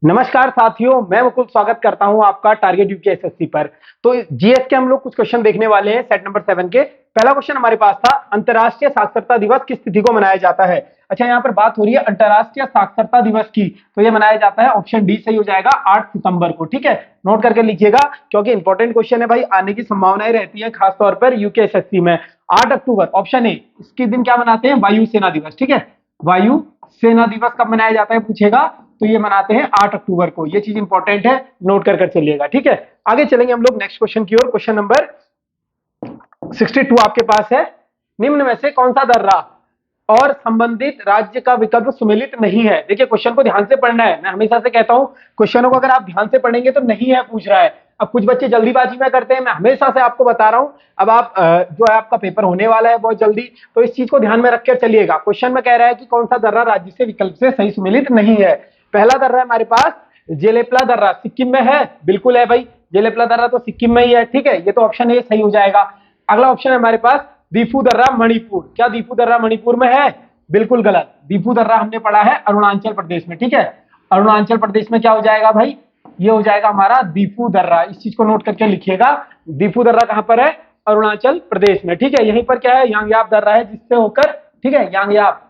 नमस्कार साथियों, मैं मुकुल स्वागत करता हूं आपका टारगेट यूपीएसएससी पर। तो जीएस के हम लोग कुछ क्वेश्चन देखने वाले हैं सेट नंबर 7 के। पहला क्वेश्चन हमारे पास था, अंतर्राष्ट्रीय साक्षरता दिवस किस तिथि को मनाया जाता है। अच्छा, यहाँ पर बात हो रही है अंतर्राष्ट्रीय साक्षरता दिवस की, तो ये मनाया जाता है, ऑप्शन डी सही हो जाएगा, 8 सितंबर को। ठीक है, नोट करके लिखिएगा क्योंकि इंपॉर्टेंट क्वेश्चन है भाई, आने की संभावनाएं रहती है खासतौर पर यूकेएसएससी में। 8 अक्टूबर ऑप्शन ए, इसके दिन क्या मनाते हैं, वायु सेना दिवस। ठीक है, वायु सेना दिवस कब मनाया जाता है पूछेगा, तो ये मनाते हैं 8 अक्टूबर को। ये चीज इंपॉर्टेंट है, नोट कर चलिएगा। ठीक है, आगे चलेंगे हम लोग नेक्स्ट क्वेश्चन की ओर। क्वेश्चन नंबर 62 आपके पास है, निम्न में से कौन सा दर्रा और संबंधित राज्य का विकल्प सुमेलित नहीं है। देखिए, क्वेश्चन को ध्यान से पढ़ना है। मैं हमेशा से कहता हूं, क्वेश्चनों को अगर आप ध्यान से पढ़ेंगे तो नहीं है पूछ रहा है। अब कुछ बच्चे जल्दीबाजी में करते हैं, मैं हमेशा से आपको बता रहा हूं। अब आप जो है, आपका पेपर होने वाला है बहुत जल्दी, तो इस चीज को ध्यान में रखकर चलिएगा। क्वेश्चन में कह रहा है कि कौन सा दर्रा राज्य से विकल्प से सही सुमेलित नहीं है। पहला दर्रा है हमारे पास जेलेपला दर्रा, सिक्किम में है। बिल्कुल है भाई, जेलेपला दर्रा तो सिक्किम में ही है। ठीक है, ये तो ऑप्शन ए सही हो जाएगा। अगला ऑप्शन है हमारे पास दीफू दर्रा मणिपुर। क्या दीफू दर्रा मणिपुर में है? बिल्कुल गलत। दीफू दर्रा हमने पढ़ा है अरुणाचल प्रदेश में। ठीक है, अरुणाचल प्रदेश में क्या हो जाएगा भाई, ये हो जाएगा हमारा दीफू दर्रा। इस चीज को नोट करके लिखिएगा, दीफू दर्रा कहां पर है, अरुणाचल प्रदेश में। ठीक है, यहीं पर क्या है, यांगयाप दर्रा है जिससे होकर, ठीक है, यांगयाप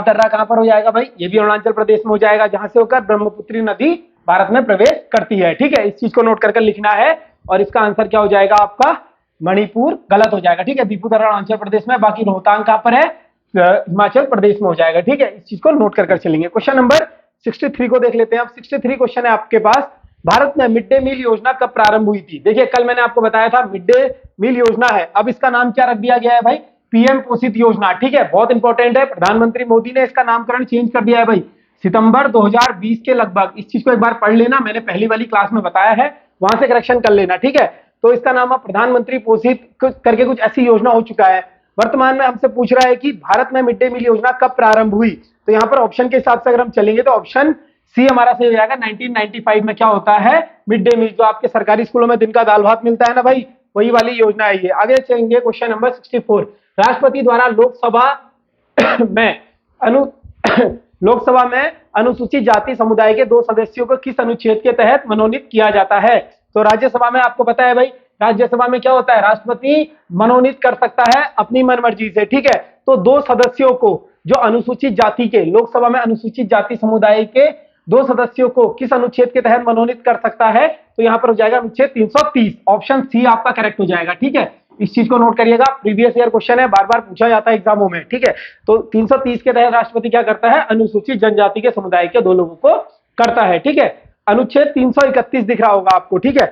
दर्रा कहां पर हो जाएगा भाई, ये भी अरुणाचल प्रदेश में हो जाएगा, जहां से होकर ब्रह्मपुत्री नदी भारत में प्रवेश करती है। ठीक है, इस चीज को नोट करके लिखना है, और इसका आंसर क्या हो जाएगा आपका, मणिपुर गलत हो जाएगा। ठीक है, दीपू दर्रा अरुणाचल प्रदेश में, बाकी रोहतांग कहां पर है, हिमाचल प्रदेश में हो जाएगा। ठीक है, इस चीज को नोट कर चलेंगे। क्वेश्चन नंबर 63 को देख लेते हैं। अब 63 क्वेश्चन है आपके पास, भारत में मिड डे मील योजना कब प्रारंभ हुई थी। देखिए, कल मैंने आपको बताया था मिड डे मील योजना है, अब इसका नाम क्या रख दिया गया है भाई, पीएम पोषित योजना। ठीक है, बहुत इंपॉर्टेंट है, प्रधानमंत्री मोदी ने इसका नामकरण चेंज कर दिया है भाई, सितंबर 2020 के लगभग। इस चीज को एक बार पढ़ लेना, मैंने पहली वाली क्लास में बताया है, वहां से करेक्शन कर लेना। ठीक है, तो इसका नाम अब प्रधानमंत्री पोषित करके कुछ ऐसी योजना हो चुका है। वर्तमान में हमसे पूछ रहा है कि भारत में मिड डे मील योजना कब प्रारंभ हुई, तो यहाँ पर ऑप्शन के हिसाब से अगर हम चलेंगे तो ऑप्शन सी हमारा सही हो जाएगा। 1995 में क्या होता है, मिड डे मील, जो आपके सरकारी स्कूलों में दिन का दाल भात मिलता है ना भाई, वही वाली योजना है ये। आगे चलेंगे, क्वेश्चन नंबर 64, राष्ट्रपति द्वारा लोकसभा में अनु लोकसभा में अनुसूचित जाति समुदाय के 2 सदस्यों को किस अनुच्छेद के तहत मनोनीत किया जाता है। तो राज्यसभा में आपको पता है भाई, राज्यसभा में क्या होता है, राष्ट्रपति मनोनीत कर सकता है अपनी मनमर्जी से। ठीक है, तो 2 सदस्यों को, जो अनुसूचित जाति के, लोकसभा में अनुसूचित जाति समुदाय के 2 सदस्यों को किस अनुच्छेद के तहत मनोनीत कर सकता है, तो यहां पर हो जाएगा अनुच्छेद 330। ऑप्शन सी आपका करेक्ट हो जाएगा। ठीक है, इस चीज को नोट करिएगा, प्रीवियस ईयर क्वेश्चन है, बार बार पूछा जाता है एग्जामों में। ठीक है, तो 330 के तहत राष्ट्रपति क्या करता है, अनुसूचित जनजाति के समुदाय के 2 लोगों को करता है। ठीक है, अनुच्छेद 331 दिख रहा होगा आपको। ठीक है,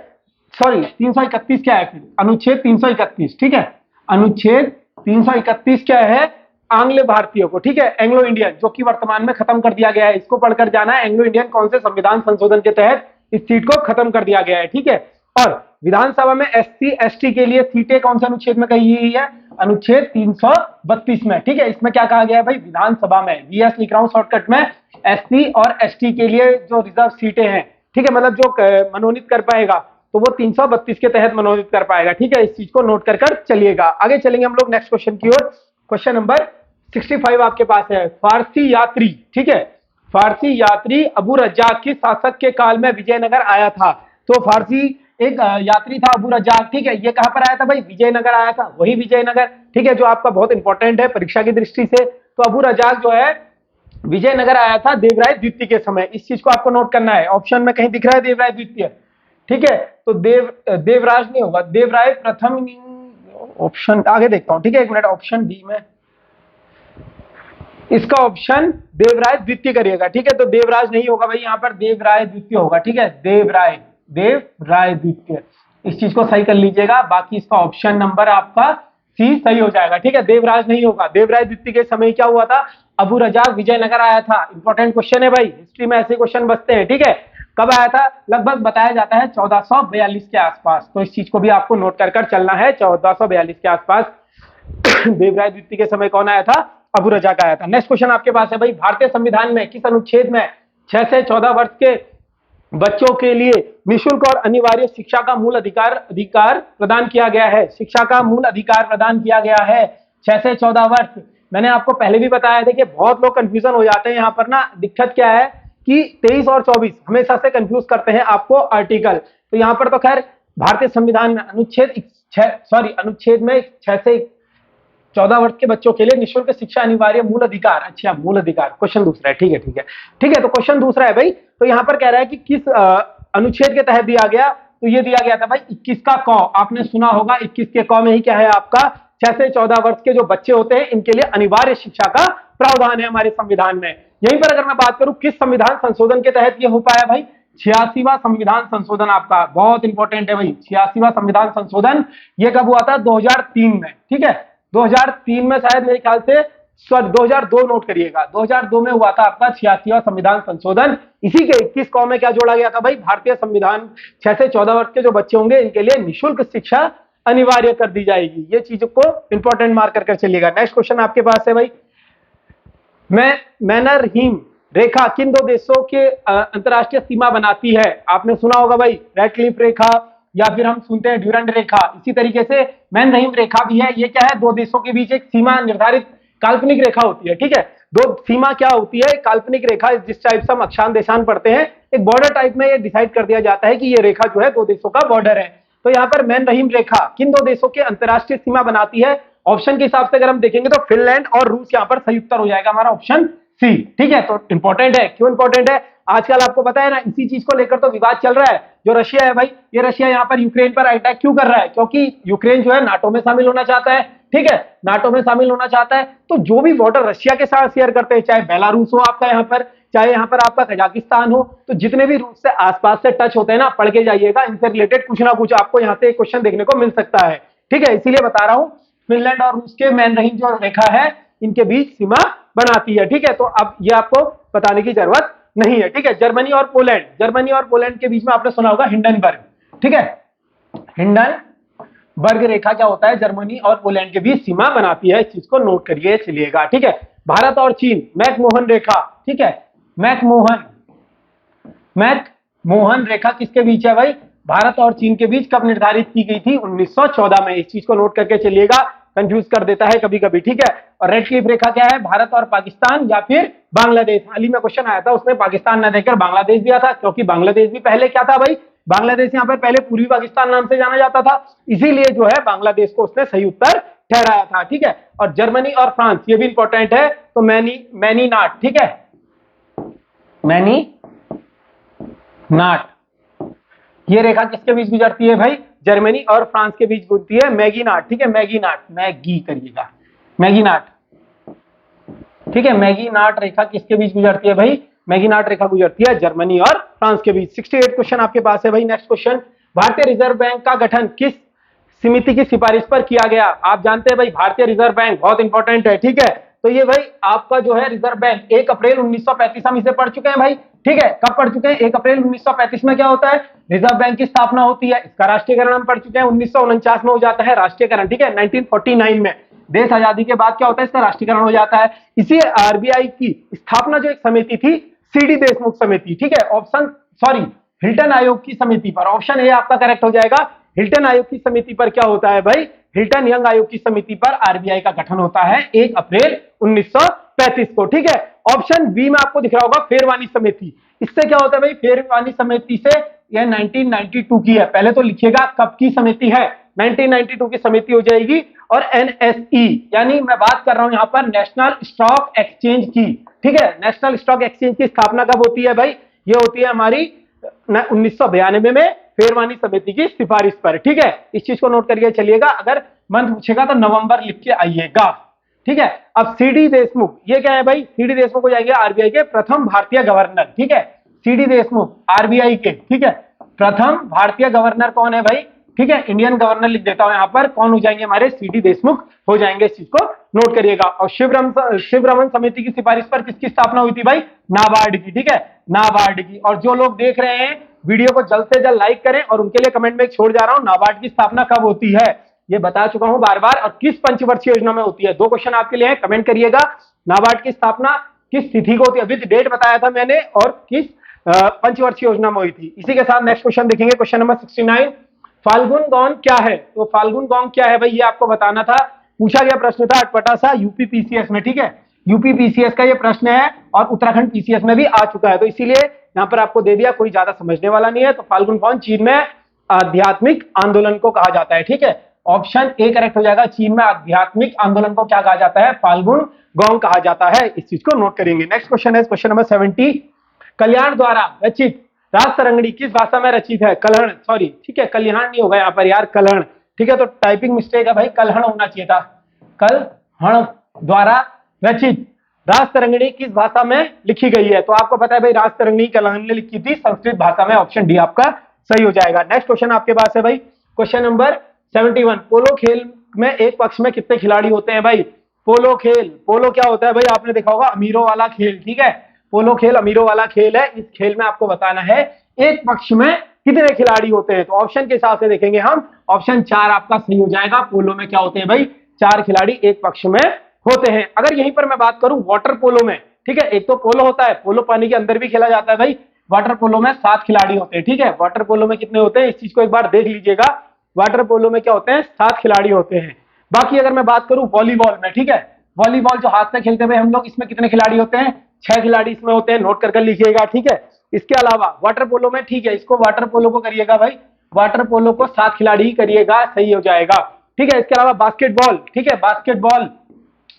सॉरी 331 क्या है फिर, अनुच्छेद 331। ठीक है, अनुच्छेद 331 क्या है, आंग्ल भारतीयों को, ठीक है, एंग्लो इंडियन, जो कि वर्तमान में खत्म कर दिया गया है, इसको पढ़कर जाना है। एंग्लो इंडियन कौन से संविधान संशोधन के तहत इस सीट को खत्म कर दिया गया है। ठीक है, और विधानसभा में एससी एसटी के लिए सीटें कौन से अनुच्छेद में कही गई है, अनुच्छेद 332 में। ठीक है, इसमें क्या कहा गया है भाई, विधानसभा में, वीएस लिख रहा हूं शॉर्टकट में, एससी और एसटी के लिए जो रिजर्व सीटें हैं, ठीक है, मतलब जो मनोनीत कर पाएगा, तो वो 332 के तहत मनोनीत कर पाएगा। ठीक है, इस चीज को नोट कर चलिएगा। आगे चलेंगे हम लोग नेक्स्ट क्वेश्चन की ओर। क्वेश्चन नंबर 65 आपके पास है, फारसी यात्री, ठीक है, फारसी यात्री अबू रज्जाक की शासक के काल में विजयनगर आया था। तो फारसी एक यात्री था अबू रज्जाक। ठीक है, ये कहां पर आया था भाई, विजयनगर आया था, वही विजयनगर। ठीक है, जो आपका बहुत इंपॉर्टेंट है परीक्षा की दृष्टि से। तो अबू रज्जाक जो है विजयनगर आया था देवराय द्वितीय के समय। इस चीज को आपको नोट करना है, ऑप्शन में कहीं दिख रहा है देवराय द्वितीय। ठीक है, तो देवराज नहीं होगा, देवराय प्रथम, ऑप्शन आगे देखता हूं। ठीक है, एक मिनट, ऑप्शन डी में इसका ऑप्शन देवराय द्वितीय करिएगा। ठीक है, तो देवराज नहीं होगा भाई, यहां पर देवराय द्वितीय होगा। ठीक है, देवराय द्वितीय, इस चीज को सही कर लीजिएगा। बाकी इसका ऑप्शन नंबर आपका सी सही हो जाएगा। ठीक है, देवराज नहीं होगा। देवराय द्वितीय के समय क्या हुआ था, अबू रज्जाक विजयनगर आया था। इंपॉर्टेंट क्वेश्चन है भाई, हिस्ट्री में ऐसे क्वेश्चन बचते हैं। ठीक है, कब आया था, लगभग बताया जाता है 1442 के आसपास। तो इस चीज को भी आपको नोट कर चलना है, 1442 के आसपास देवराय द्वितीय के समय कौन आया था, अबू रज्जाक आया था। नेक्स्ट क्वेश्चन आपके पास है भाई, भारतीय संविधान में किस अनुच्छेद में 6 से 14 वर्ष के बच्चों के लिए निःशुल्क और अनिवार्य शिक्षा का मूल अधिकार प्रदान किया गया है। शिक्षा का मूल अधिकार प्रदान किया गया है 6 से 14 वर्ष, मैंने आपको पहले भी बताया था कि बहुत लोग कंफ्यूजन हो जाते हैं यहाँ पर ना। दिक्कत क्या है कि 23 और 24 हमेशा से कंफ्यूज करते हैं आपको आर्टिकल। तो यहाँ पर तो खैर भारतीय संविधान में अनुच्छेद में 6 से 14 वर्ष के बच्चों के लिए निःशुल्क शिक्षा अनिवार्य मूल अधिकार। अच्छा, मूल अधिकार क्वेश्चन दूसरा है। ठीक है ठीक है ठीक है, तो क्वेश्चन दूसरा है भाई। तो यहाँ पर कह रहा है कि किस अनुच्छेद के तहत दिया गया, तो ये दिया गया था भाई 21 का क। आपने सुना होगा 21 के क में ही क्या है आपका 6 से 14 वर्ष के जो बच्चे होते हैं इनके लिए अनिवार्य शिक्षा का प्रावधान है हमारे संविधान में। यहीं पर अगर मैं बात करूं किस संविधान संशोधन के तहत ये हो पाया भाई, 86वां संविधान संशोधन। आपका बहुत इंपॉर्टेंट है भाई 86वां संविधान संशोधन। ये कब हुआ था? 2003 में। ठीक है, 2003 में शायद मेरे ख्याल से, सॉरी 2002 नोट करिएगा, 2002 में हुआ था आपका 86वां संविधान संशोधन। इसी के 21 क में क्या जोड़ा गया था भाई, भारतीय संविधान 6 से 14 वर्ष के जो बच्चे होंगे इनके लिए निःशुल्क शिक्षा अनिवार्य कर दी जाएगी। ये चीजों को इंपॉर्टेंट मार्क कर चलिएगा। नेक्स्ट क्वेश्चन आपके पास है भाई, मैनरहीम रेखा किन दो देशों के अंतरराष्ट्रीय सीमा बनाती है? आपने सुना होगा भाई रेडक्लिफ रेखा, या फिर हम सुनते हैं ड्यूरंड रेखा। इसी तरीके से मैनरहीम रेखा भी है। ये क्या है? दो देशों के बीच एक सीमा निर्धारित काल्पनिक रेखा होती है। ठीक है, दो सीमा क्या होती है? काल्पनिक रेखा। जिस टाइप से हम अक्षांश देशांश पढ़ते हैं, एक बॉर्डर टाइप में ये डिसाइड कर दिया जाता है कि ये रेखा जो है दो देशों का बॉर्डर है। तो यहाँ पर मैनरहीम रेखा किन दो देशों के अंतरराष्ट्रीय सीमा बनाती है? ऑप्शन के हिसाब से अगर हम देखेंगे तो फिनलैंड और रूस यहाँ पर सही उत्तर हो जाएगा हमारा ऑप्शन सी। ठीक है, तो इंपॉर्टेंट है। क्यों इंपॉर्टेंट है? आजकल आपको पता है ना, इसी चीज को लेकर तो विवाद चल रहा है। जो रशिया है भाई, ये रशिया यहाँ पर यूक्रेन पर अटैक क्यों कर रहा है? क्योंकि यूक्रेन जो है नाटो में शामिल होना चाहता है। ठीक है, नाटो में शामिल होना चाहता है। तो जो भी बॉर्डर रशिया के साथ शेयर करते हैं, चाहे बेलारूस हो आपका यहाँ पर, चाहे यहाँ पर आपका कजाकिस्तान हो, तो जितने भी रूस से आसपास से टच होते हैं ना, पढ़ के जाइएगा, इनसे रिलेटेड कुछ ना कुछ आपको यहाँ से क्वेश्चन देखने को मिल सकता है। ठीक है, इसीलिए बता रहा हूँ फिनलैंड और रूस के मैनरहीम जो रेखा है इनके बीच सीमा बनाती है। ठीक है, तो अब ये आपको बताने की जरूरत नहीं है। ठीक है, जर्मनी और पोलैंड, जर्मनी और पोलैंड के बीच में आपने सुना होगा हिंडनबर्ग। ठीक है, हिंडनबर्ग रेखा क्या होता है? जर्मनी और पोलैंड के बीच सीमा बनाती है। इस चीज को नोट करिए चलिएगा। ठीक है, भारत और चीन मैकमोहन रेखा। ठीक है, मैकमोहन रेखा किसके बीच है भाई? भारत और चीन के बीच कब निर्धारित की गई थी? 1914 में। इस चीज को नोट करके चलिएगा, कंफ्यूज कर देता है कभी कभी। ठीक है, और रेड क्लिफ रेखा क्या है? भारत और पाकिस्तान या फिर बांग्लादेश। हाल ही में क्वेश्चन आया था, उसमें पाकिस्तान न देकर बांग्लादेश दिया था, क्योंकि बांग्लादेश भी पहले क्या था भाई, बांग्लादेश यहाँ पर पहले पूर्वी पाकिस्तान नाम से जाना जाता था, इसीलिए जो है बांग्लादेश को उसने सही उत्तर ठहराया था। ठीक है, और जर्मनी और फ्रांस, ये भी इंपॉर्टेंट है। तो मैनी नाट, ठीक है, मैनी नाट, ये रेखा किसके बीच गुजरती है भाई? जर्मनी और फ्रांस के बीच गुजरती है। मैगी नाट, ठीक है, मैगी नाट, मैगी करिएगा, मैगी नाट। ठीक है, मैगी नाट रेखा किसके बीच गुजरती है भाई? मैगी नाट रेखा गुजरती है जर्मनी और फ्रांस के बीच। 68 क्वेश्चन आपके पास है भाई। नेक्स्ट क्वेश्चन, भारतीय रिजर्व बैंक का गठन किस समिति की सिफारिश पर किया गया? आप जानते हैं भाई भारतीय रिजर्व बैंक बहुत इंपॉर्टेंट है। ठीक है, तो ये भाई आपका जो है रिजर्व बैंक 1 अप्रैल 1935 हम इसे पढ़ चुके हैं भाई। ठीक है, कब पढ़ चुके हैं? 1 अप्रैल 1935 में क्या होता है? रिजर्व बैंक की स्थापना होती है। इसका राष्ट्रीयकरण हम पढ़ चुके हैं, 1949 में हो जाता है राष्ट्रीयकरण। ठीक है, 1949 में देश आजादी के बाद क्या होता है? इसका राष्ट्रीयकरण हो जाता है। इसी आरबीआई की स्थापना जो एक समिति थी, सीडी देशमुख समिति, ठीक है, हिल्टन आयोग की समिति पर, ऑप्शन ए आपका करेक्ट हो जाएगा। हिल्टन आयोग की समिति पर क्या होता है भाई? हिल्टन यंग आयोग की समिति पर आरबीआई का गठन होता है 1 अप्रैल 1935 को। ठीक है, ऑप्शन बी में आपको दिख रहा होगा फेरवानी समिति। इससे क्या होता है भाई? फेरवानी समिति से यह 1992 की है। पहले तो लिखिएगा कब की समिति है, 1992 की समिति हो जाएगी। और एनएसई यानी मैं बात कर रहा हूं यहां पर नेशनल स्टॉक एक्सचेंज की। ठीक है, नेशनल स्टॉक एक्सचेंज की स्थापना कब होती है भाई? ये होती है हमारी 1992 में फेरवानी समिति की सिफारिश पर। ठीक है, इस चीज को नोट करिए चलिएगा, अगर मंथ पूछेगा तो नवंबर लिख के आइएगा। ठीक है, अब सीडी देशमुख, ये क्या है भाई? सीडी देशमुख हो जाएंगे आरबीआई के प्रथम भारतीय गवर्नर। ठीक है, सीडी देशमुख आरबीआई के, ठीक है, प्रथम भारतीय गवर्नर कौन है भाई? ठीक है, इंडियन गवर्नर लिख देता हूं यहां पर, कौन हो जाएंगे हमारे? सीडी देशमुख हो जाएंगे। इस चीज को नोट करिएगा। और शिवरमन समिति की सिफारिश पर किसकी स्थापना हुई थी भाई? नाबार्ड की। ठीक है, नाबार्ड की। और जो लोग देख रहे हैं वीडियो को जल्द से जल्द लाइक करें, और उनके लिए कमेंट में एक छोड़ जा रहा हूं, नाबार्ड की स्थापना कब होती है? ये बता चुका हूं बार बार। और किस पंचवर्षीय योजना में होती है? 2 क्वेश्चन आपके लिए है, कमेंट करिएगा। नाबार्ड की स्थापना किस तिथि को होती है? विद डेट बताया था मैंने, और किस पंचवर्षीय योजना में हुई थी। इसी के साथ नेक्स्ट क्वेश्चन देखेंगे, क्वेश्चन नंबर 69, फाल्गुन गौन क्या है? तो फाल्गुन गौन क्या है भाई? ये आपको बताना था। पूछा गया प्रश्न था अटपटा सा यूपी पीसीएस में, ठीक है, यूपी पीसीएस का ये प्रश्न है और उत्तराखंड पीसीएस में भी आ चुका है, तो इसीलिए यहाँ पर आपको दे दिया, कोई ज्यादा समझने वाला नहीं है। तो फाल्गुन फोन चीन में आध्यात्मिक आंदोलन को कहा जाता है, ठीक है, ऑप्शन ए करेक्ट हो जाएगा। चीन में आध्यात्मिक आंदोलन को क्या कहा जाता है? फाल्गुन गौंग कहा जाता है। इस चीज को नोट करेंगे। नेक्स्ट क्वेश्चन है क्वेश्चन नंबर 70। कल्याण द्वारा रचित रास तरंगिणी किस भाषा में रचित है? कलहण, सॉरी, ठीक है, कल्याण नहीं होगा यहाँ पर यार, कलहण, ठीक है, तो टाइपिंग मिस्टेक है भाई, कलहण होना चाहिए था। कलहण द्वारा रचित रास तरंगिणी किस भाषा में लिखी गई है? तो आपको पता है भाई, रास तरंगिणी कलहण ने लिखी थी संस्कृत भाषा में, ऑप्शन डी आपका सही हो जाएगा। नेक्स्ट क्वेश्चन आपके पास है भाई, क्वेश्चन नंबर 71। पोलो खेल में एक पक्ष में कितने खिलाड़ी होते हैं भाई? पोलो खेल, पोलो क्या होता है भाई? आपने देखा होगा अमीरों वाला खेल, ठीक है, पोलो खेल अमीरों वाला खेल है। इस खेल में आपको बताना है एक पक्ष में कितने खिलाड़ी होते हैं, तो ऑप्शन के हिसाब से देखेंगे हम, ऑप्शन 4 आपका सही हो जाएगा। पोलो में क्या होते हैं भाई? 4 खिलाड़ी एक पक्ष में होते हैं। अगर यहीं पर मैं बात करूं वाटर पोलो में, ठीक है, एक तो पोलो होता है, पोलो पानी के अंदर भी खेला जाता है भाई, वाटर पोलो में 7 खिलाड़ी होते हैं, ठीक है, वाटर पोलो में कितने होते हैं इस चीज को एक बार देख लीजिएगा, वाटर पोलो में क्या होते हैं? 7 खिलाड़ी होते हैं। बाकी अगर मैं बात करूं वॉलीबॉल में, ठीक है, वॉलीबॉल जो हाथ से खेलते हुए हम लोग, इसमें कितने खिलाड़ी होते हैं? 6 खिलाड़ी इसमें होते हैं, नोट कर लिखिएगा, ठीक है। इसके अलावा वाटर पोलो में, ठीक है, इसको वाटर पोलो को करिएगा भाई, वाटर पोलो को 7 खिलाड़ी ही करिएगा, सही हो जाएगा, ठीक है। इसके अलावा बास्केटबॉल, ठीक है, बास्केटबॉल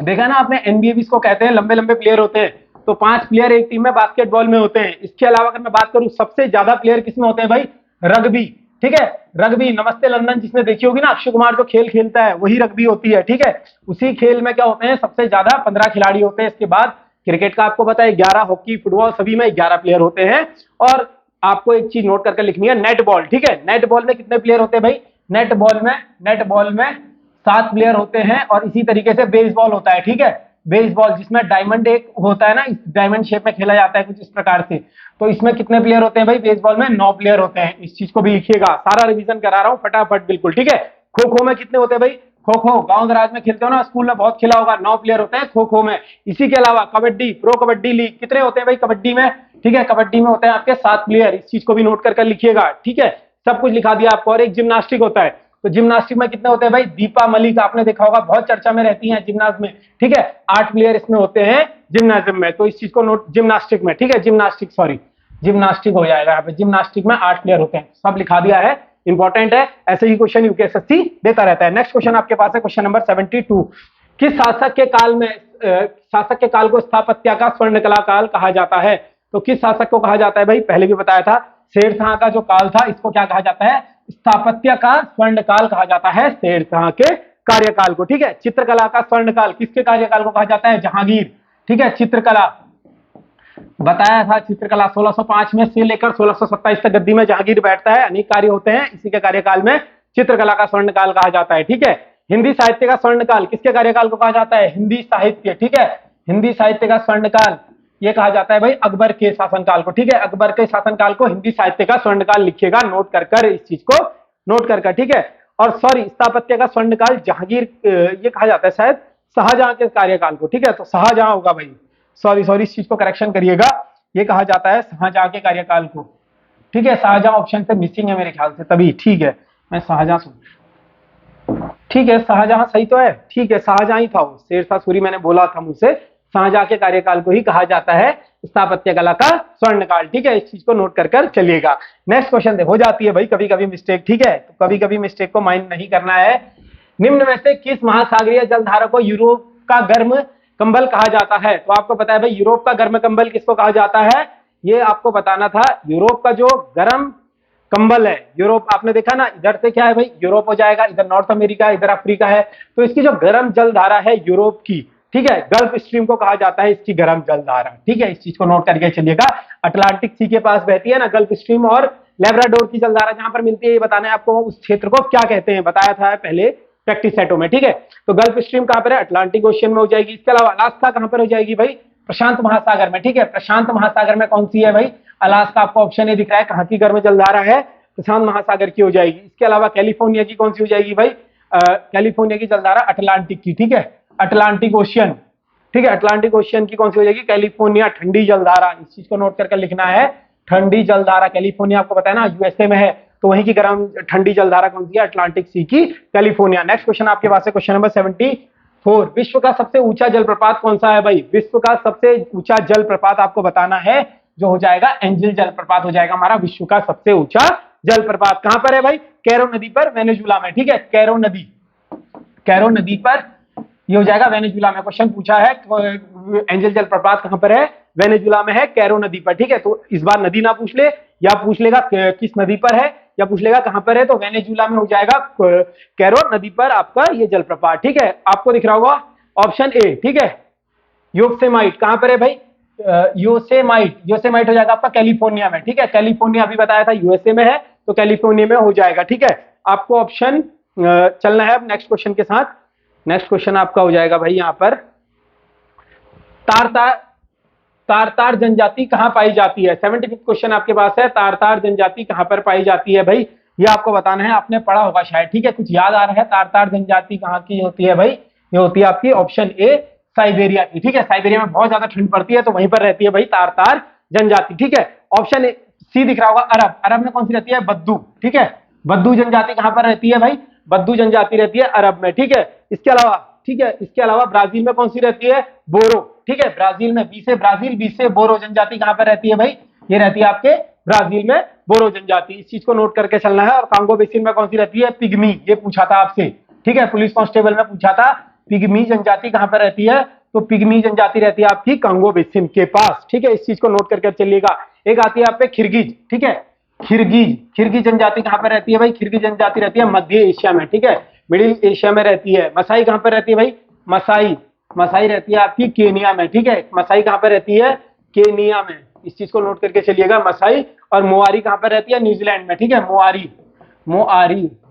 देखा ना आपने, एनबीए भी इसको कहते हैं, लंबे लंबे प्लेयर होते हैं, तो 5 प्लेयर एक टीम में बास्केटबॉल में होते हैं। इसके अलावा अगर मैं बात करूं सबसे ज्यादा प्लेयर किसमें होते हैं भाई? रग्बी, ठीक है, रग्बी, नमस्ते लंदन जिसने देखी होगी ना, अक्षय कुमार जो खेल खेलता है वही रग्बी होती है, ठीक है, उसी खेल में क्या होते हैं? सबसे ज्यादा 15 खिलाड़ी होते हैं। इसके बाद क्रिकेट का आपको पता है 11, हॉकी, फुटबॉल सभी में 11 प्लेयर होते हैं। और आपको एक चीज नोट करके लिखनी है, नेट बॉल, ठीक है, नेट बॉल में कितने प्लेयर होते हैं भाई? नेट बॉल में 7 प्लेयर होते हैं। और इसी तरीके से बेसबॉल होता है, ठीक है, बेसबॉल जिसमें डायमंड एक होता है ना, इस डायमंड शेप में खेला जाता है कुछ इस प्रकार से, तो इसमें कितने प्लेयर होते हैं भाई? बेसबॉल में 9 प्लेयर होते हैं। इस चीज को भी लिखिएगा, सारा रिवीजन करा रहा हूं फटाफट, बिल्कुल, ठीक है। खो खो में कितने होते हैं भाई? खो खो गांव दराज में खेलते हो ना, स्कूल में बहुत खेला होगा, 9 प्लेयर होते हैं खो खो में। इसी के अलावा कबड्डी, प्रो कबड्डी लीग कितने होते हैं भाई कबड्डी में? ठीक है, कबड्डी में होते हैं आपके 7 प्लेयर। इस चीज को भी नोट कर लिखिएगा, ठीक है, सब कुछ लिखा दिया आपको। और एक जिम्नास्टिक होता है, तो जिम्नास्टिक में कितने होते हैं भाई? दीपा मलिक आपने देखा होगा, बहुत चर्चा में रहती हैं जिम्नास्ट में, ठीक है, 8 प्लेयर इसमें होते हैं जिम्नाजिम में। तो इस चीज को नोट, जिम्नास्टिक में, ठीक है, जिम्नास्टिक, सॉरी, जिम्नास्टिक हो जाएगा यहाँ पे, जिम्नास्टिक में 8 प्लेयर होते हैं, सब लिखा दिया है, इंपॉर्टेंट है, ऐसे ही क्वेश्चन यूपीएसएससी देता रहता है। नेक्स्ट क्वेश्चन आपके पास है क्वेश्चन नंबर 72। किस शासक के काल में शासक के काल को स्थापत्य का स्वर्ण कला काल कहा जाता है? तो किस शासक को कहा जाता है भाई? पहले भी बताया था, शेरशाह का जो काल था इसको क्या कहा जाता है? स्थापत्य का स्वर्ण काल कहा जाता है, शेरशाह के कार्यकाल को, ठीक है। चित्रकला का स्वर्ण काल किसके कार्यकाल को कहा जाता है? जहांगीर, ठीक है। चित्रकला बताया था, चित्रकला 1605 में से लेकर 1627 तक गद्दी में जहांगीर बैठता है, अनेक कार्य होते हैं, इसी के कार्यकाल में चित्रकला का स्वर्ण काल कहा जाता है, ठीक है। हिंदी साहित्य का स्वर्ण काल किसके कार्यकाल को कहा जाता है? हिंदी साहित्य, ठीक है, हिंदी साहित्य का स्वर्ण काल ये कहा जाता है भाई अकबर के शासनकाल को, ठीक है, अकबर के शासनकाल को हिंदी साहित्य का स्वर्ण काल लिखिएगा, नोट कर इस चीज को नोट कर, ठीक है। और सॉरी, स्थापत्य का स्वर्ण काल जहांगीर ये कहा जाता है शायद शाहजहां के कार्यकाल को, ठीक है, तो शाहजहां होगा भाई, सॉरी इस चीज को करेक्शन करिएगा, ये कहा जाता है शाहजहां के कार्यकाल को, ठीक है। शाहजहां ऑप्शन से मिसिंग है मेरे ख्याल से, तभी, ठीक है, मैं शाहजहां सोच, ठीक है, शाहजहां सही तो है, ठीक है, शाहजहां ही था वो, शेरशाह सूरी मैंने बोला था मुझसे, शाहजहां के कार्यकाल को ही कहा जाता है स्थापत्य कला का स्वर्णकाल, ठीक है, इस चीज को नोट कर चलिएगा। नेक्स्ट क्वेश्चन हो जाती है भाई कभी कभी मिस्टेक, ठीक है, तो कभी कभी मिस्टेक को माइंड नहीं करना है। निम्न में से किस महासागरीय जलधारा को यूरोप का गर्म कंबल कहा जाता है? तो आपको पता है भाई यूरोप का गर्म कंबल किसको कहा जाता है, ये आपको बताना था। यूरोप का जो गर्म कंबल है, यूरोप आपने देखा ना, इधर से क्या है भाई, यूरोप हो जाएगा, इधर नॉर्थ अमेरिका, इधर अफ्रीका है, तो इसकी जो गर्म जलधारा है यूरोप की, ठीक है, गल्फ स्ट्रीम को कहा जाता है इसकी गर्म जलधारा, ठीक है, इस चीज को नोट करके चलिएगा। अटलांटिक सी के पास बहती है ना गल्फ स्ट्रीम, और लेब्राडोर की जलधारा जहां पर मिलती है, ये बताना है आपको उस क्षेत्र को क्या कहते हैं, बताया था पहले प्रैक्टिस सेटों में, ठीक है। तो गल्फ स्ट्रीम कहां पर है? अटलांटिक ओशियन में हो जाएगी। इसके अलावा अलास्का कहां पर हो जाएगी भाई? प्रशांत महासागर में, ठीक है, प्रशांत महासागर में कौन सी है भाई? अलास्का, आपको ऑप्शन ए दिख रहा है, कहां की गर्म जलधारा है? प्रशांत महासागर की हो जाएगी। इसके अलावा कैलिफोर्निया की कौन सी हो जाएगी भाई? कैलिफोर्निया की जलधारा अटलांटिक की, ठीक है, अटलांटिक ओशियन, ठीक है, अटलांटिक ओशियन की कौन सी हो जाएगी? कैलिफोर्निया ठंडी जलधारा, इस चीज को नोट करके लिखना है, ठंडी जलधारा कैलिफोर्निया आपको पता है ना यूएसए में है, तो वहीं की गर्म ठंडी जलधारा कौन सी है? अटलांटिक सी की कैलिफोर्निया। नेक्स्ट क्वेश्चन आपके पास है, क्वेश्चन नंबर 74। विश्व का सबसे ऊंचा जलप्रपात कौन सा है भाई? विश्व का सबसे ऊंचा जलप्रपात आपको बताना है, जो हो जाएगा एंजल जलप्रपात हो जाएगा हमारा विश्व का सबसे ऊंचा जलप्रपात। कहां पर है भाई? कैरो नदी पर, वेनेजुला में। ठीक है, कैरो नदी पर ये हो जाएगा वेनेजुला में। क्वेश्चन पूछा है एंजल जलप्रपात कहां पर है? वेनेजुला में है, कैरो नदी पर। ठीक है, तो इस बार नदी ना पूछ ले, या पूछ लेगा किस नदी पर है, या पूछ लेगा कहां पर है, तो वेनेजुला में हो जाएगा कैरो नदी पर आपका ये जलप्रपात। ठीक है, आपको दिख रहा होगा ऑप्शन ए। ठीक है, योसेमाइट कहां पर है भाई? योसेमाइट हो जाएगा आपका कैलिफोर्निया में। ठीक है, कैलिफोर्निया अभी बताया था यूएसए में है, तो कैलिफोर्निया में हो जाएगा। ठीक है, आपको ऑप्शन चलना है अब नेक्स्ट क्वेश्चन के साथ। नेक्स्ट क्वेश्चन आपका हो जाएगा भाई यहाँ पर, तारतार जनजाति कहां पाई जाती है? 75 क्वेश्चन आपके पास है, तारतार जनजाति कहां पर पाई जाती है भाई? ये आपको बताना है, आपने पढ़ा होगा शायद। ठीक है, कुछ याद आ रहा है? तारतार जनजाति कहां की होती है भाई? ये होती है आपकी ऑप्शन ए, साइबेरिया की। ठीक है, साइबेरिया में बहुत ज्यादा ठंड पड़ती है, तो वहीं पर रहती है भाई तारतार जनजाति। ठीक है, ऑप्शन सी दिख रहा होगा, अरब में कौन सी रहती है? बद्दू। ठीक है, बद्दू जनजाति कहां पर रहती है भाई? बद्दू जनजाति रहती है अरब में। ठीक है, इसके अलावा ब्राजील में कौन सी रहती है? बोरो। ठीक है, ब्राजील में, बी से बोरो जनजाति कहां पर रहती है भाई? ये रहती है आपके ब्राजील में बोरो जनजाति। इस चीज को नोट करके चलना है। और कांगो बेसिन में कौन सी रहती है? पिग्मी। ये पूछा था आपसे। ठीक है, पुलिस कांस्टेबल में पूछा था, पिग्मी जनजाति कहां पर रहती है? तो पिग्मी जनजाति रहती है आपकी कांगो बेसिन के पास। ठीक है, इस चीज को नोट करके चलिएगा। एक आती है आप पे खिरगिज। ठीक है, खिरगिज जनजाति कहां पर रहती है भाई? खिरगिज जनजाति रहती है मध्य एशिया में। ठीक है, मिडिल एशिया में रहती है। मसाई कहां पर रहती है भाई? मसाई रहती है आपकी केनिया में। ठीक है, मसाई कहां पर रहती है? केनिया में। इस चीज को नोट करके चलिएगा, मसाई। और मोआरी कहां पर रहती है? न्यूजीलैंड में। ठीक है, मोआरी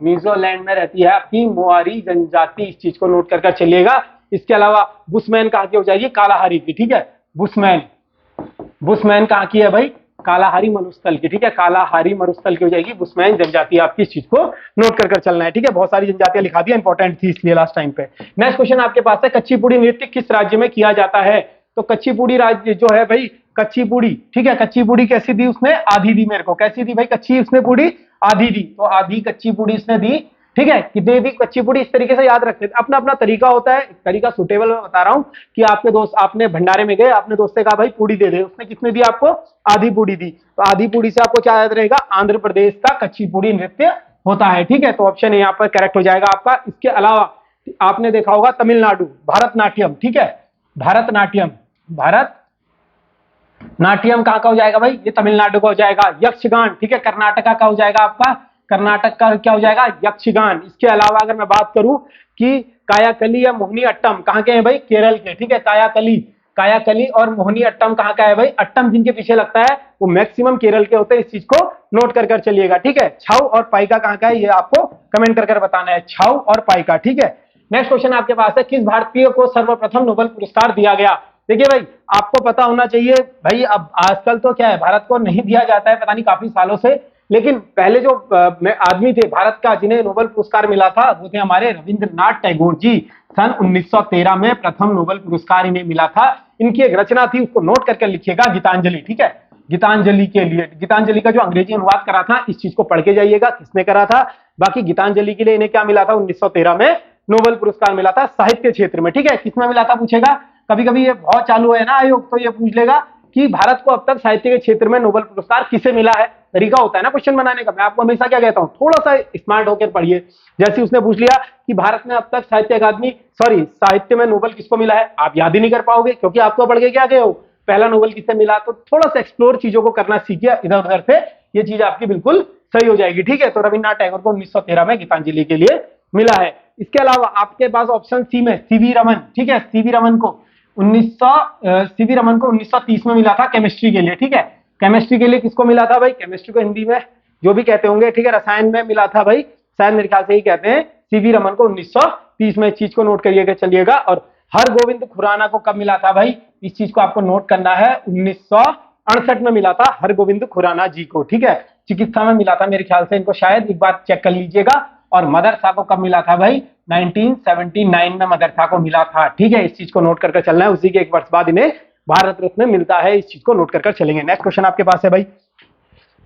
न्यूजीलैंड में रहती है आपकी मोआरी जनजाति। इस चीज को नोट करके चलिएगा। इसके अलावा बुशमैन कहां की हो जाएगी? कालाहारी की। ठीक है, बुशमैन कहां की है भाई? कालाहारी मरुस्थल की। ठीक है, कालाहारी मरुस्थल की हो जाएगी बुशमैन जनजाति। आपकी इस चीज को नोट कर चलना है। ठीक है, बहुत सारी जनजातियां लिखा दी, इंपॉर्टेंट थी इसलिए लास्ट टाइम पे। नेक्स्ट क्वेश्चन आपके पास है, कच्चीपुड़ी नृत्य किस राज्य में किया जाता है? तो कच्चीपुड़ी राज्य जो है भाई, कच्चीपुड़ी। ठीक है, कच्चीपुड़ी कैसी दी उसने? आधी दी मेरे को। कैसी दी भाई? कच्ची उसने पूड़ी आधी दी, तो आधी कच्चीपुड़ी उसने दी। ठीक है, कितने दी कच्चीपुड़ी? इस तरीके से याद रखते हैं, अपना अपना तरीका होता है, तरीका सुटेबल मैं बता रहा हूं कि आपके दोस्त, आपने भंडारे में गए, आपने दोस्त से कहा भाई पूड़ी दे दे, उसने कितने दी आपको? आधी पूड़ी दी। तो आधी पूड़ी से आपको क्या याद रहेगा? आंध्र प्रदेश का कच्चीपुड़ी नृत्य होता है। ठीक है, तो ऑप्शन यहाँ पर करेक्ट हो जाएगा आपका। इसके अलावा आपने देखा होगा तमिलनाडु, भरतनाट्यम। ठीक है, भरतनाट्यम कहां का हो जाएगा भाई? ये तमिलनाडु का हो जाएगा। यक्षगान, ठीक है, कर्नाटका का हो जाएगा आपका। कर्नाटक का क्या हो जाएगा? यक्षगान। इसके अलावा अगर मैं बात करूं कि कायाकली या मोहिनी अट्टम कहां के हैं भाई? केरल के। ठीक है, कायाकली और मोहिनी अट्टम कहां का है भाई? अट्टम जिनके पीछे लगता है वो मैक्सिमम केरल के होते हैं। इस चीज को नोट कर चलिएगा। ठीक है, छाऊ और पाइका कहां का है? ये आपको कमेंट कर बताना है, छाऊ और पाइका। ठीक है, नेक्स्ट क्वेश्चन आपके पास है, किस भारतीय को सर्वप्रथम नोबेल पुरस्कार दिया गया? देखिए भाई, आपको पता होना चाहिए भाई, अब आजकल तो क्या है, भारत को नहीं दिया जाता है, पता नहीं काफी सालों से, लेकिन पहले जो आदमी थे भारत का जिन्हें नोबेल पुरस्कार मिला था, वो थे हमारे रविंद्रनाथ टैगोर जी। सन 1913 में प्रथम नोबेल पुरस्कार इन्हें मिला था। इनकी एक रचना थी, उसको नोट करके लिखिएगा, गीतांजलि। ठीक है, गीतांजलि के लिए, गीतांजलि का जो अंग्रेजी अनुवाद करा था, इस चीज को पढ़ के जाइएगा किसने करा था। बाकी गीतांजलि के लिए इन्हें क्या मिला था? 1913 में नोबेल पुरस्कार मिला था साहित्य क्षेत्र में। ठीक है, किसमें मिला था पूछेगा, कभी कभी ये बहुत चालू है ना आयोग, तो ये पूछ लेगा कि भारत को अब तक साहित्य के क्षेत्र में नोबेल पुरस्कार किसे मिला है। तरीका होता है ना क्वेश्चन बनाने का। मैं आपको हमेशा क्या कहता हूं, थोड़ा सा स्मार्ट होकर पढ़िए। जैसे उसने पूछ लिया कि भारत में अब तक साहित्य में नोबेल किसको मिला है, आप याद ही नहीं कर पाओगे, क्योंकि आप तो पढ़ के क्या गए हो, पहला नोबेल किससे मिला। तो थोड़ा सा एक्सप्लोर चीजों को करना सीखिए इधर उधर से, ये चीज आपकी बिल्कुल सही हो जाएगी। ठीक है, तो रविन्द्रनाथ टैगोर को 1913 में गीतांजलि के लिए मिला है। इसके अलावा आपके पास ऑप्शन सी में सीवी रमन। ठीक है, सीवी रमन को 1930 में मिला था केमिस्ट्री के लिए। ठीक है, केमिस्ट्री के लिए किसको मिला था भाई? केमिस्ट्री को हिंदी में जो भी कहते होंगे, ठीक है, रसायन में मिला था भाई, शायद मेरे ख्याल से ही कहते हैं। सीवी रमन को 1930 में। इस चीज को नोट करिएगा चलिएगा। और हरगोविंद खुराना को कब मिला था भाई? इस चीज को आपको नोट करना है, 1968 में मिला था हरगोविंद खुराना जी को। ठीक है, चिकित्सा में मिला था मेरे ख्याल से इनको, शायद एक बार चेक कर लीजिएगा। और मदरसा को कब मिला था भाई? 1979 में मदरसा को मिला था। ठीक है, इस चीज को नोट कर चलना है। उसी के एक वर्ष बाद इन्हें भारत रत्न मिलता है। इस चीज को नोट कर चलेंगे। नेक्स्ट क्वेश्चन आपके पास है भाई,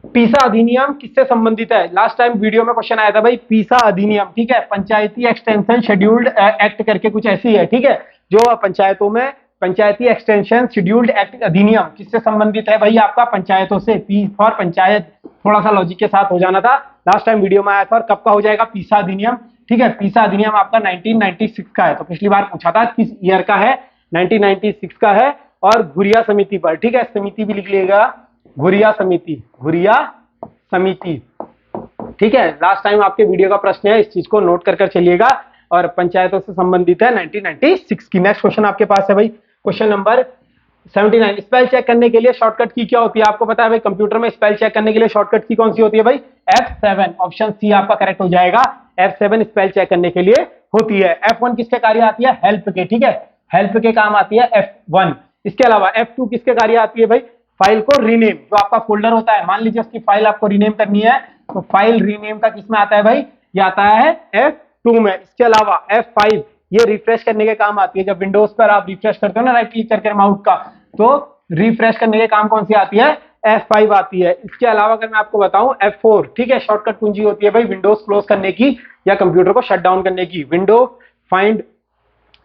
पीसा अधिनियम किससे संबंधित है? लास्ट टाइम वीडियो में क्वेश्चन आया था भाई, पीसा अधिनियम, ठीक है, पंचायती एक्सटेंशन शेड्यूल्ड एक्ट करके कुछ ऐसी है, ठीक है, जो पंचायतों में पंचायती एक्सटेंशन शेड्यूल्ड एक्ट अधिनियम किससे संबंधित है भाई? आपका पंचायतों से। पी फॉर पंचायत, थोड़ा सा लॉजिक के साथ हो जाना था, लास्ट टाइम वीडियो में आया था। और कब का हो जाएगा पीसा अधिनियम? ठीक है, पीसा अधिनियम आपका 1996 का है। तो पिछली बार पूछा था किस ईयर का है, 1996 का है। और घुरिया समिति पर, ठीक है, समिति भी लिख लीजिएगा, घुरिया समिति, घुरिया समिति, ठीक है। लास्ट टाइम आपके वीडियो का प्रश्न है, इस चीज को नोट कर चलिएगा। और पंचायतों से संबंधित है 1996 की। नेक्स्ट क्वेश्चन आपके पास है भाई, क्वेश्चन नंबर 79। स्पेल चेक करने के लिए शॉर्टकट की क्या होती है? आपको पता है भाई, कंप्यूटर में स्पेल चेक करने के लिए शॉर्टकट की कौन सी होती है भाई? F7। ऑप्शन सी आपका करेक्ट हो जाएगा, F7 स्पेल चेक करने के लिए होती है। F1 किसके कार्य आती है? हेल्प के, ठीक है, हेल्प के काम आती है F1। इसके अलावा F2 किसके कार्य आती है भाई? फाइल को रीनेम, जो आपका फोल्डर होता है, मान लीजिए उसकी फाइल आपको रीनेम करनी है, तो फाइल रीनेम का किसमें आता है भाई? ये आता है F2 में। इसके अलावा F5 ये रिफ्रेश करने के काम आती है। जब विंडोज पर आप रिफ्रेश करते हो ना राइट क्लिक करके माउस का, तो रिफ्रेश करने के काम कौन सी आती है? F5 आती है। इसके अलावा अगर मैं आपको बताऊं F4, ठीक है, शॉर्टकट कुंजी होती है भाई विंडोज क्लोज करने की या कंप्यूटर को शट डाउन करने की, विंडो फाइंड,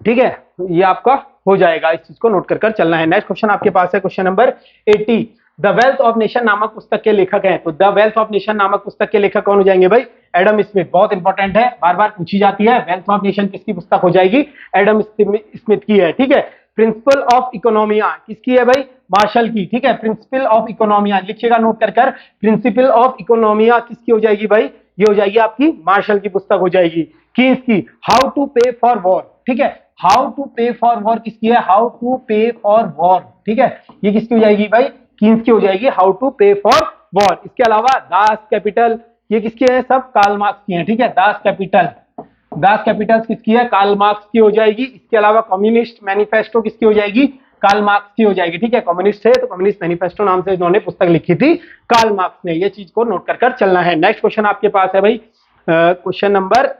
ठीक है, ये आपका हो जाएगा। इस चीज को नोट कर चलना है। नेक्स्ट क्वेश्चन आपके पास है, question number 80। The wealth of nation नामक पुस्तक के लेखक हैं। तो द वेल्थ ऑफ नेशन नामक पुस्तक के लेखक कौन हो जाएंगे भाई? Adam Smith. बहुत इंपॉर्टेंट है, बार बार पूछी जाती है। वेल्थ ऑफ नेशन किसकी पुस्तक हो जाएगी? एडम स्मिथ की है, ठीक है। प्रिंसिपल ऑफ इकोनॉमिया किसकी है भाई? मार्शल की, ठीक है। प्रिंसिपल ऑफ इकोनॉमिया लिखिएगा नोट कर। प्रिंसिपल ऑफ इकोनॉमिया किसकी हो जाएगी भाई? ये हो जाएगी आपकी मार्शल की पुस्तक हो जाएगी। कीन्स की हाउ टू पे फॉर वॉर, ठीक है, हाउ टू पे फॉर वॉर किसकी है? हाउ टू पे फॉर वॉर, ठीक है, ये किसकी हो जाएगी भाई? कीन्स की हो जाएगी, हाउ टू पे फॉर वॉर। इसके अलावा दास कैपिटल, ये किसके हैं? सब कार्ल मार्क्स की हैं, ठीक है। दास कैपिटल, दास कैपिटल किसकी है? कार्ल मार्क्स की हो जाएगी। इसके अलावा कम्युनिस्ट मैनिफेस्टो किसकी हो जाएगी? कार्ल मार्क्स की हो जाएगी, ठीक है। कम्युनिस्ट है तो कम्युनिस्ट मैनिफेस्टो नाम से इन्होंने पुस्तक लिखी थी कार्ल मार्क्स ने। ये चीज को नोट कर चलना है। नेक्स्ट क्वेश्चन आपके पास है भाई, क्वेश्चन नंबर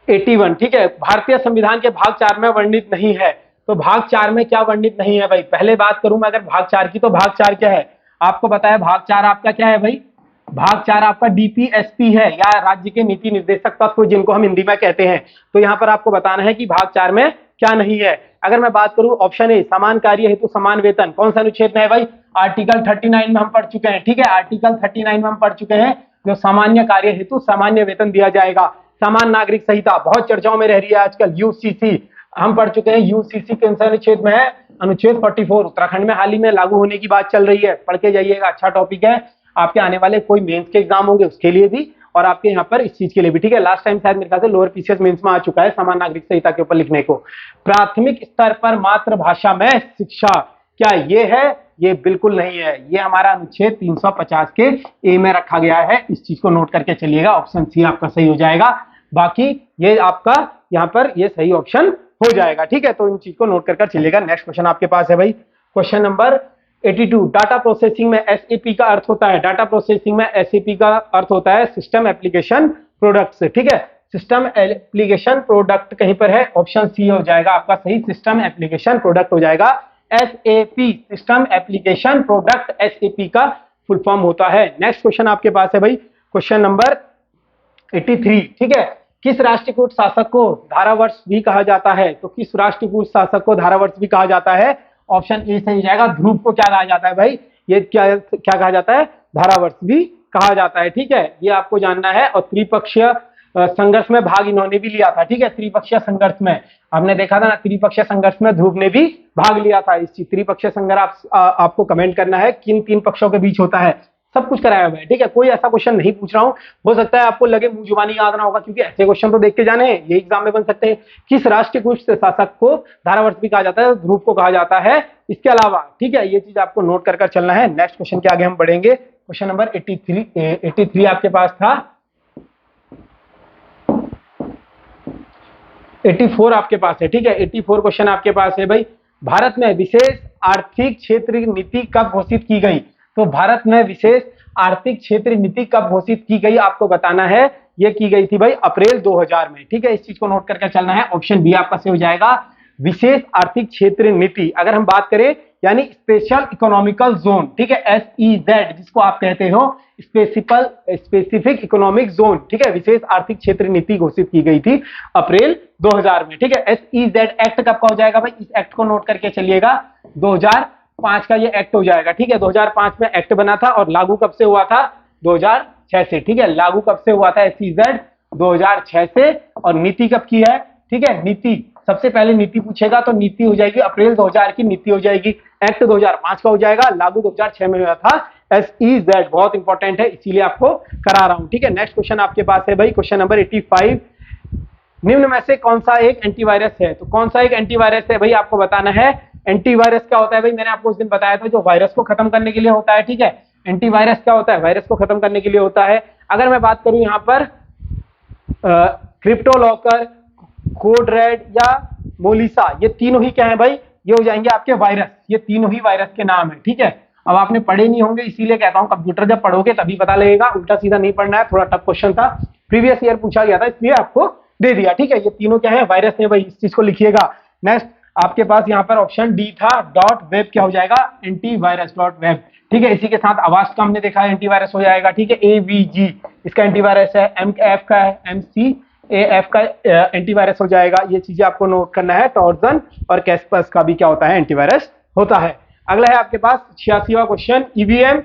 81, ठीक है। भारतीय संविधान के भाग 4 में वर्णित नहीं है। तो भाग 4 में क्या वर्णित नहीं है भाई? पहले बात करूं मैं अगर भाग 4 की, तो भाग 4 क्या है? आपको पता है भाग 4 आपका क्या है भाई? भाग 4 आपका डीपीएसपी है, या राज्य के नीति निर्देशक तत्व, जिनको हम हिंदी में कहते हैं। तो यहां पर आपको बताना है कि भाग 4 में क्या नहीं है। अगर मैं बात करूं ऑप्शन ए, समान कार्य हेतु समान वेतन, कौन सा अनुच्छेद में है भाई? आर्टिकल 39 में हम पढ़ चुके हैं, ठीक है, आर्टिकल 39 में हम पढ़ चुके हैं, जो सामान्य कार्य हेतु सामान्य वेतन दिया जाएगा। समान नागरिक संहिता बहुत चर्चाओं में रह रही है आजकल, यूसीसी हम पढ़ चुके हैं। यूसीसी के अनुच्छेद में है अनुच्छेद 44, उत्तराखंड में हाल ही में लागू होने की बात चल रही है, पढ़ के जाइएगा, अच्छा टॉपिक है। आपके आने वाले कोई मेंस के एग्जाम होंगे उसके लिए भी, और आपके यहाँ पर इस चीज के लिए भी, ठीक है। लास्ट टाइम शायद मेरे ख्याल से लोअर पीसीएस मेंस में आ चुका है समान नागरिक संहिता के ऊपर लिखने को। प्राथमिक स्तर पर मातृभाषा में शिक्षा, क्या ये है? ये बिल्कुल नहीं है, ये हमारा अनुच्छेद 350 के ए में रखा गया है। इस चीज को नोट करके चलिएगा, ऑप्शन सी आपका सही हो जाएगा। बाकी ये आपका यहाँ पर ये सही ऑप्शन हो जाएगा, ठीक है। तो इन चीज को नोट कर चलिएगा। नेक्स्ट क्वेश्चन आपके पास है भाई, क्वेश्चन नंबर 82। डाटा प्रोसेसिंग में एसएपी का अर्थ होता है, डाटा प्रोसेसिंग में एसएपी का अर्थ होता है सिस्टम एप्लीकेशन प्रोडक्ट से, ठीक है। सिस्टम एप्लीकेशन प्रोडक्ट कहीं पर है, ऑप्शन सी हो जाएगा आपका सही, सिस्टम एप्लीकेशन प्रोडक्ट हो जाएगा। SAP, system application product, SAP का फुल फॉर्म होता है। नेक्स्ट क्वेश्चन आपके पास है भाई, क्वेश्चन नंबर 83, ठीक है। किस राष्ट्रीयकृत शासक को धारावर्ष भी कहा जाता है? तो किस राष्ट्रीयकृत शासक को धारावर्ष भी कहा जाता है? ऑप्शन ए सही जाएगा। ध्रुव को क्या कहा जाता है भाई? ये क्या क्या कहा जाता है? धारावर्ष भी कहा जाता है, ठीक है, ये आपको जानना है। और त्रिपक्षीय संघर्ष में भाग इन्होंने भी लिया था, ठीक है, त्रिपक्षीय संघर्ष में हमने देखा था ना, त्रिपक्षीय संघर्ष में ध्रुव ने भी भाग लिया था। इस त्रिपक्षीय संघर्ष आपको कमेंट करना है किन तीन पक्षों के बीच होता है, सब कुछ कराया हुआ है, ठीक है। कोई ऐसा क्वेश्चन नहीं पूछ रहा हूं, हो सकता है आपको लगे मुंह जुबानी याद ना होगा, क्योंकि ऐसे क्वेश्चन तो देख के जाने ये एग्जाम में बन सकते हैं। किस राष्ट्रीयकृत शासक को धारावर्ष भी कहा जाता है? ध्रुव को कहा जाता है। इसके अलावा, ठीक है, ये चीज आपको नोट कर चलना है। नेक्स्ट क्वेश्चन के आगे हम बढ़ेंगे। क्वेश्चन नंबर 83 आपके पास था, 84 आपके पास है, ठीक है। 84 क्वेश्चन आपके पास है भाई, भारत में विशेष आर्थिक क्षेत्र नीति कब घोषित की गई? तो भारत में विशेष आर्थिक क्षेत्र नीति कब घोषित की गई आपको बताना है। ये की गई थी भाई अप्रैल 2000 में, ठीक है। इस चीज को नोट करके चलना है, ऑप्शन बी आपका सही हो जाएगा, विशेष आर्थिक क्षेत्र नीति। अगर हम बात करें यानी स्पेशल इकोनॉमिकल जोन, ठीक है, SEZ जिसको आप कहते हो स्पेसिफिक इकोनॉमिक जोन, ठीक है, विशेष आर्थिक क्षेत्र नीति घोषित की गई थी अप्रैल 2000 में, ठीक है। SEZ एक्ट कब का हो जाएगा भाई, इस एक्ट को नोट करके चलिएगा, 2005 का ये एक्ट हो जाएगा, ठीक है। 2005 में एक्ट बना था और लागू कब से हुआ था, 2006 से, ठीक है। लागू कब से हुआ था SEZ, 2006 से। और नीति कब की है, ठीक है, नीति सबसे पहले नीति पूछेगा तो नीति हो जाएगी अप्रैल 2000 की नीति हो जाएगी। एक्ट 2005 का हो जाएगा, लागू 2006 में हुआ था। SEZ बहुत इंपॉर्टेंट है, इसीलिए आपको करा रहा हूं, ठीक है। नेक्स्ट क्वेश्चन आपके पास है भाई, क्वेश्चन नंबर 85, निम्न में से कौन सा एक एंटीवायरस है। तो कौन सा एक एंटीवायरस है भाई, आपको बताना है। एंटीवायरस क्या होता है भाई, मैंने आपको उस दिन बताया था, जो वायरस को खत्म करने के लिए होता है, ठीक है। एंटीवायरस क्या होता है, वायरस को खत्म करने के लिए होता है। अगर मैं बात करूं यहां पर क्रिप्टोलॉकर, कोड रेड या मोलिसा, ये तीनों ही क्या है भाई, ये हो जाएंगे आपके वायरस, ये तीनों ही वायरस के नाम है, ठीक है। अब आपने पढ़े नहीं होंगे, इसीलिए कहता हूं कंप्यूटर जब पढ़ोगे तभी पता लगेगा, उल्टा सीधा नहीं पढ़ना है। थोड़ा टफ क्वेश्चन था, प्रीवियस ईयर पूछा गया था, इसलिए आपको दे दिया, ठीक है। ये तीनों क्या है, वायरस है भाई, इस चीज को लिखिएगा। नेक्स्ट आपके पास यहाँ पर ऑप्शन डी था, डॉट वेब क्या हो जाएगा, एंटीवायरस डॉट वेब, ठीक है। इसी के साथ आवाज का हमने देखा है, एंटीवायरस हो जाएगा, ठीक है। AVG इसका एंटीवायरस है, MF का है, MCAF का एंटीवायरस हो जाएगा। ये चीजें आपको नोट करना है। टॉर्जन और कैस्पर्स का भी क्या होता है, एंटीवायरस होता है। अगला है आपके पास 86वां क्वेश्चन, ईवीएम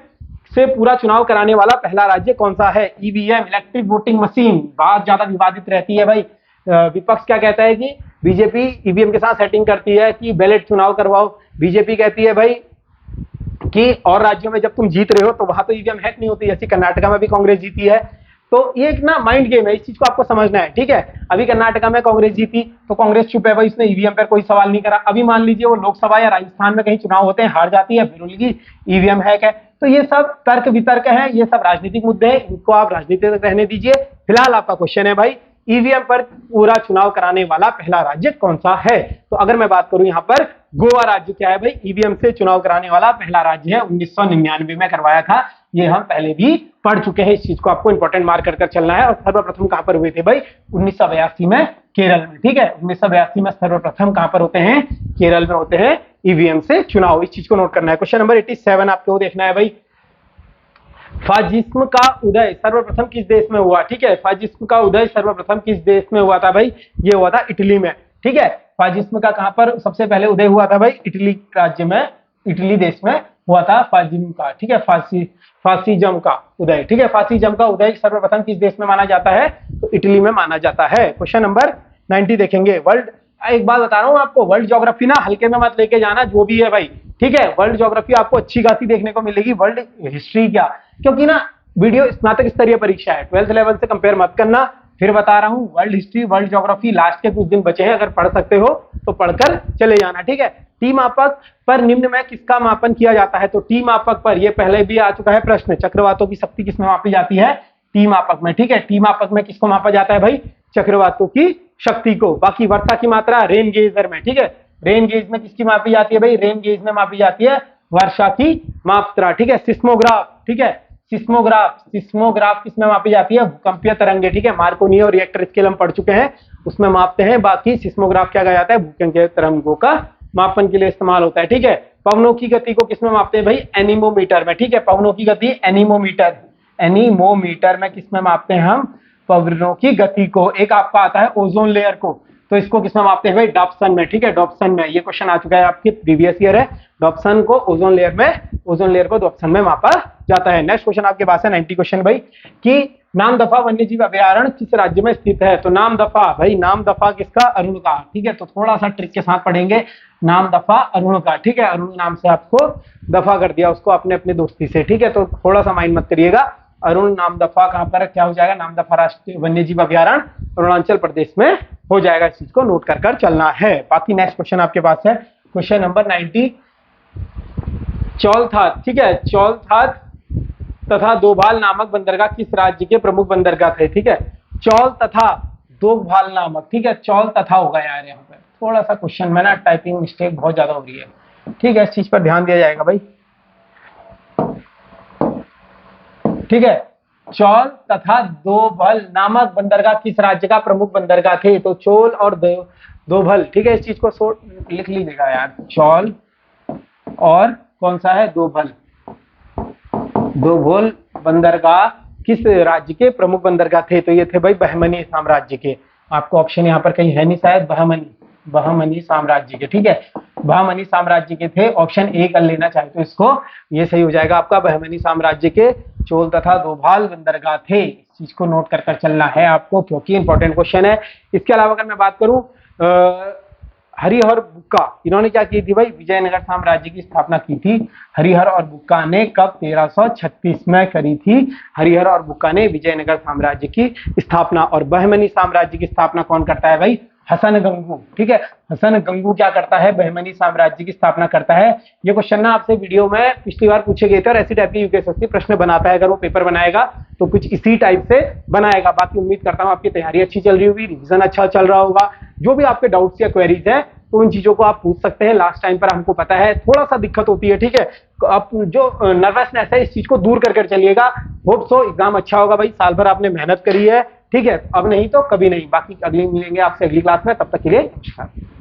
से पूरा चुनाव कराने वाला पहला राज्य कौन सा है। ईवीएम इलेक्ट्रिक वोटिंग मशीन बहुत ज्यादा विवादित रहती है भाई। विपक्ष क्या कहता है कि बीजेपी ईवीएम के साथ सेटिंग करती है कि बैलेट चुनाव करवाओ। बीजेपी कहती है भाई कि और राज्यों में जब तुम जीत रहे हो तो वहां तो ईवीएम हैक नहीं होती, जैसे कर्नाटका में भी कांग्रेस जीती है। तो ये एक ना माइंड गेम है, इस चीज को आपको समझना है, ठीक है। अभी कर्नाटका में कांग्रेस जीती तो कांग्रेस चुप है भाई, उसने ईवीएम पर कोई सवाल नहीं करा। अभी मान लीजिए वो लोकसभा या राजस्थान में कहीं चुनाव होते हैं, हार जाती है, फिर उनकी ईवीएम हैक है। तो ये सब तर्क वितर्क है, ये सब राजनीतिक मुद्दे हैं, इनको आप राजनीति तक रहने दीजिए। फिलहाल आपका क्वेश्चन है भाई, ईवीएम पर पूरा चुनाव कराने वाला पहला राज्य कौन सा है। तो अगर मैं बात करूं यहाँ पर गोवा राज्य क्या है भाई, ईवीएम से चुनाव कराने वाला पहला राज्य है, 1999 में करवाया था। ये हम पहले भी पढ़ चुके हैं, इस चीज को आपको इंपॉर्टेंट मार्क कर चलना है। और सर्वप्रथम कहां पर हुए थे भाई, 1982 में केरल में, ठीक है। 1982 में सर्वप्रथम कहां पर होते हैं, केरल में होते हैं ईवीएम से चुनाव, इस चीज को नोट करना है। क्वेश्चन नंबर 87 आपको देखना है भाई, फाजिस्म का उदय सर्वप्रथम किस देश में हुआ, ठीक है। फाजिस्म का उदय सर्वप्रथम किस देश में हुआ था भाई, ये हुआ था इटली में, ठीक है। फाजिस्म का कहां पर सबसे पहले उदय हुआ था भाई, इटली राज्य में, इटली देश में हुआ था फाजिज्म का, ठीक है, फासिज्म का उदय, ठीक है। फासिज्म का उदय सर्वप्रथम किस देश में माना जाता है, तो इटली में माना जाता है। क्वेश्चन नंबर 90 देखेंगे, वर्ल्ड, एक बात बता रहा हूं आपको, वर्ल्ड ज्योग्राफी ना हल्के में मत लेके जाना, जो भी है भाई, ठीक है। वर्ल्ड ज्योग्राफी आपको अच्छी खासी देखने को मिलेगी, वर्ल्ड हिस्ट्री क्या, क्योंकि ना वीडियो स्नातक स्तरीय परीक्षा है, 12th लेवल से कंपेयर मत करना। फिर बता रहा हूं, world history, world geography last के कुछ दिन बचे हैं, अगर पढ़ सकते हो तो पढ़कर चले जाना, ठीक है। टी मापक पर निम्न में किसका मापन किया जाता है, तो टी मापक पर, ये पहले भी आ चुका है प्रश्न, चक्रवातों की शक्ति किसमें मापी जाती है, टी मापक में, ठीक है। टी मापक में किसको मापा जाता है भाई, चक्रवातों की शक्ति को। बाकी वर्षा की मात्रा रेन गेजर में, ठीक है। रेन गेज में किसकी मापी जाती है भाई, रेन गेज में मापी जाती है वर्षा की मात्रा, ठीक है। सिस्मोग्राफ, ठीक है, सिस्मोग्राफ किसमें मापी जाती है, भूकंपीय तरंगे, ठीक है। मार्कोनी और रिएक्टर स्केल हम पढ़ चुके हैं, उसमें मापते हैं। बाकी सिस्मोग्राफ क्या कहा जाता है, भूकंपीय तरंगों का मापन के लिए इस्तेमाल होता है, ठीक है। पवनों की गति को किसमें मापते हैं भाई, एनीमोमीटर में, ठीक है। पवनों की गति एनीमोमीटर, एनीमोमीटर में किसमें मापते हैं हम, पवनों की गति को। एक आपका आता है ओजोन लेयर को, तो इसको किसमें मापते हैं भाई, डॉप्सन में, ठीक है। डॉप्सन में, ये क्वेश्चन आ चुका है आपके प्रीवियस ईयर है, डॉप्सन को ओजोन लेयर में, ओजोन लेयर को डॉप्सन में मापा जाता है। नेक्स्ट क्वेश्चन आपके पास है 90 क्वेश्चन भाई, कि नामदफा वन्यजीव अभयारण्य किस राज्य में स्थित है। तो नामदफा भाई, नामदफा किसका, अरुण का, ठीक है। तो थोड़ा सा ट्रिक के साथ पढ़ेंगे, नामदफा अरुण का, ठीक है। अरुण नाम से आपको दफा कर दिया उसको अपने अपने दोस्ती से, ठीक है। तो थोड़ा सा माइंड मत करिएगा, अरुण नामदफा कहां पर क्या हो जाएगा, नामदफा राष्ट्रीय वन्यजीव अभयारण्य अरुणाचल प्रदेश में हो जाएगा, इस चीज को नोट कर चलना है। बाकी नेक्स्ट क्वेश्चन आपके पास है, क्वेश्चन नंबर 90, चौलथात, ठीक है। चौलथात तथा दोभाल नामक बंदरगाह किस राज्य के प्रमुख बंदरगाह थे, ठीक है। चौल तथा दोभाल नामक, ठीक है, चौल तथा होगा यार, यहाँ पे थोड़ा सा क्वेश्चन में ना टाइपिंग मिस्टेक बहुत ज्यादा हो रही है, ठीक है। इस चीज पर ध्यान दिया जाएगा भाई, ठीक है। चौल तथा दोभल नामक बंदरगाह किस राज्य का प्रमुख बंदरगाह थे, तो चोल और दोभल, ठीक है। इस चीज को लिख लीजिएगा यार, चौल और कौन सा है, दोभल। दोभल बंदरगाह किस राज्य के प्रमुख बंदरगाह थे? तो ये थे भाई बहमनी साम्राज्य के। आपको ऑप्शन यहाँ पर कहीं है नहीं शायद, बहमनी साम्राज्य के, ठीक है, बहमनी साम्राज्य के थे। ऑप्शन ए कर लेना चाहे तो इसको, ये सही हो जाएगा आपका, बहमनी साम्राज्य के चोल तथा दोभाल बंदरगाह थे। इस चीज को नोट कर कर चलना है आपको, क्योंकि इंपॉर्टेंट क्वेश्चन है। इसके अलावा अगर मैं बात करूं, हरिहर बुक्का, इन्होंने क्या की थी भाई, विजयनगर साम्राज्य की स्थापना की थी। हरिहर और बुक्का ने कब? 1336 में करी थी हरिहर और बुक्का ने विजयनगर साम्राज्य की स्थापना। और बहमनी साम्राज्य की स्थापना कौन करता है भाई? हसन गंगू, ठीक है, हसन गंगू क्या करता है? बहमनी साम्राज्य की स्थापना करता है। ये क्वेश्चन ना आपसे वीडियो में पिछली बार पूछे गए थे और ऐसी टाइप की यूपीएससी प्रश्न बनाता है। अगर वो पेपर बनाएगा तो कुछ इसी टाइप से बनाएगा। बाकी उम्मीद करता हूँ आपकी तैयारी अच्छी चल रही होगी, रिविजन अच्छा चल रहा होगा। जो भी आपके डाउट्स या क्वेरीज है तो उन चीजों को आप पूछ सकते हैं। लास्ट टाइम पर हमको पता है थोड़ा सा दिक्कत होती है, ठीक है, आप जो नर्वसनेस है इस चीज को दूर कर चलिएगा। होप सो एग्जाम अच्छा होगा भाई, साल भर आपने मेहनत करी है, ठीक है, अब नहीं तो कभी नहीं। बाकी अगली मिलेंगे आपसे अगली क्लास में, तब तक के लिए नमस्कार।